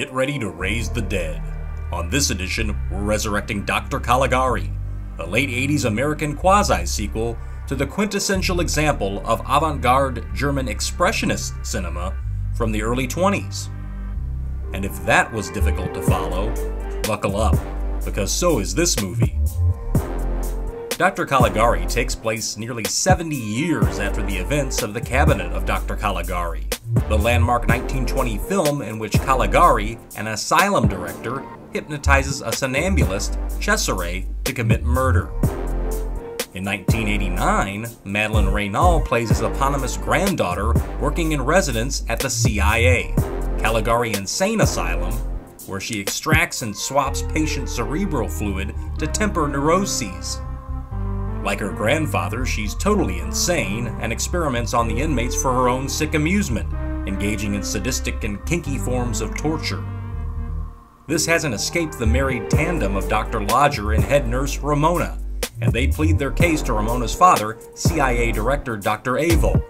Get ready to raise the dead. On this edition, we're resurrecting Dr. Caligari, a late 80s American quasi-sequel to the quintessential example of avant-garde German Expressionist cinema from the early 20s. And if that was difficult to follow, buckle up, because so is this movie. Dr. Caligari takes place nearly 70 years after the events of The Cabinet of Dr. Caligari, the landmark 1920 film in which Caligari, an Asylum director, hypnotizes a somnambulist, Cesare, to commit murder. In 1989, Madeleine Reynal plays his eponymous granddaughter working in residence at the CIA, Caligari Insane Asylum, where she extracts and swaps patients' cerebral fluid to temper neuroses. Like her grandfather, she's totally insane and experiments on the inmates for her own sick amusement, engaging in sadistic and kinky forms of torture. This hasn't escaped the married tandem of Dr. Lodger and head nurse Ramona, and they plead their case to Ramona's father, CIA Director Dr. Avol.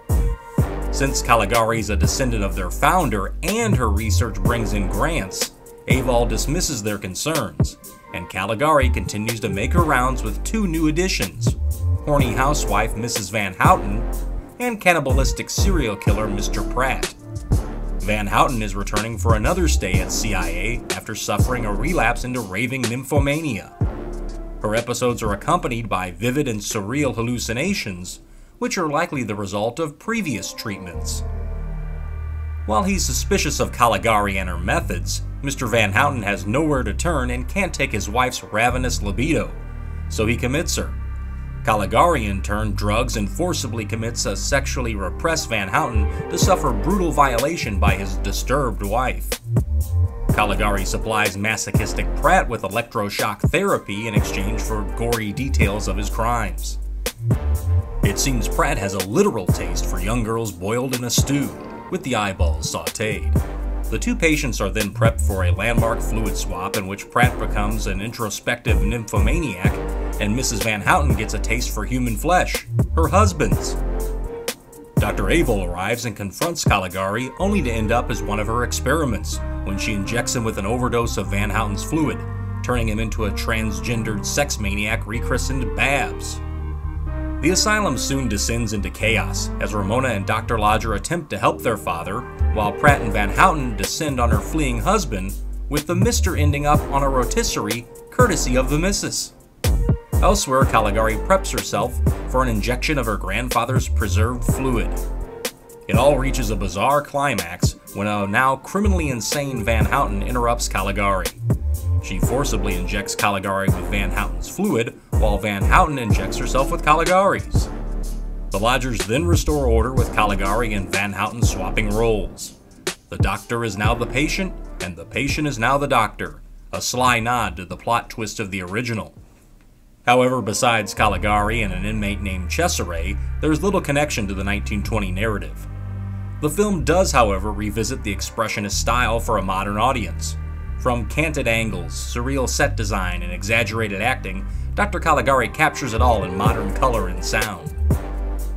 Since Caligari's a descendant of their founder and her research brings in grants, Avol dismisses their concerns, and Caligari continues to make her rounds with two new additions: horny housewife Mrs. Van Houten and cannibalistic serial killer Mr. Pratt. Van Houten is returning for another stay at CIA after suffering a relapse into raving nymphomania. Her episodes are accompanied by vivid and surreal hallucinations, which are likely the result of previous treatments. While he's suspicious of Caligari and her methods, Mr. Van Houten has nowhere to turn and can't take his wife's ravenous libido, so he commits her. Caligari in turn drugs and forcibly commits a sexually repressed Van Houten to suffer brutal violation by his disturbed wife. Caligari supplies masochistic Pratt with electroshock therapy in exchange for gory details of his crimes. It seems Pratt has a literal taste for young girls boiled in a stew, with the eyeballs sautéed. The two patients are then prepped for a landmark fluid swap in which Pratt becomes an introspective nymphomaniac and Mrs. Van Houten gets a taste for human flesh, her husband's. Dr. Avol arrives and confronts Caligari only to end up as one of her experiments when she injects him with an overdose of Van Houten's fluid, turning him into a transgendered sex maniac rechristened Babs. The asylum soon descends into chaos as Ramona and Dr. Lodger attempt to help their father, while Pratt and Van Houten descend on her fleeing husband, with the Mr. ending up on a rotisserie courtesy of the Mrs. Elsewhere, Caligari preps herself for an injection of her grandfather's preserved fluid. It all reaches a bizarre climax when a now criminally insane Van Houten interrupts Caligari. She forcibly injects Caligari with Van Houten's fluid, while Van Houten injects herself with Caligari's. The Lodgers then restore order with Caligari and Van Houten swapping roles. The doctor is now the patient, and the patient is now the doctor, a sly nod to the plot twist of the original. However, besides Caligari and an inmate named Cesare, there's little connection to the 1920 narrative. The film does, however, revisit the Expressionist style for a modern audience. From canted angles, surreal set design, and exaggerated acting, Dr. Caligari captures it all in modern color and sound.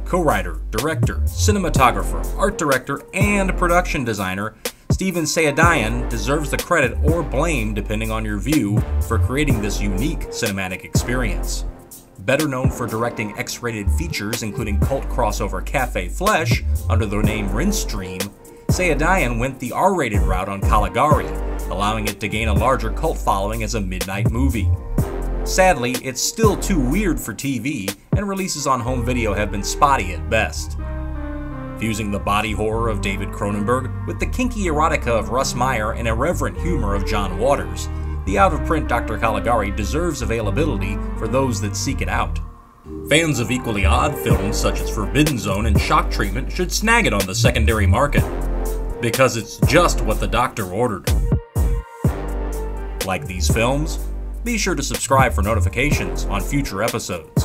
Co-writer, director, cinematographer, art director, and production designer, Sayadian deserves the credit or blame depending on your view for creating this unique cinematic experience. Better known for directing X-rated features including cult crossover Cafe Flesh under the name Rinstream, Sayadian went the R-rated route on Caligari, allowing it to gain a larger cult following as a midnight movie. Sadly, it's still too weird for TV, and releases on home video have been spotty at best. Fusing the body horror of David Cronenberg with the kinky erotica of Russ Meyer and irreverent humor of John Waters, the out-of-print Dr. Caligari deserves availability for those that seek it out. Fans of equally odd films such as Forbidden Zone and Shock Treatment should snag it on the secondary market, because it's just what the doctor ordered. Like these films? Be sure to subscribe for notifications on future episodes.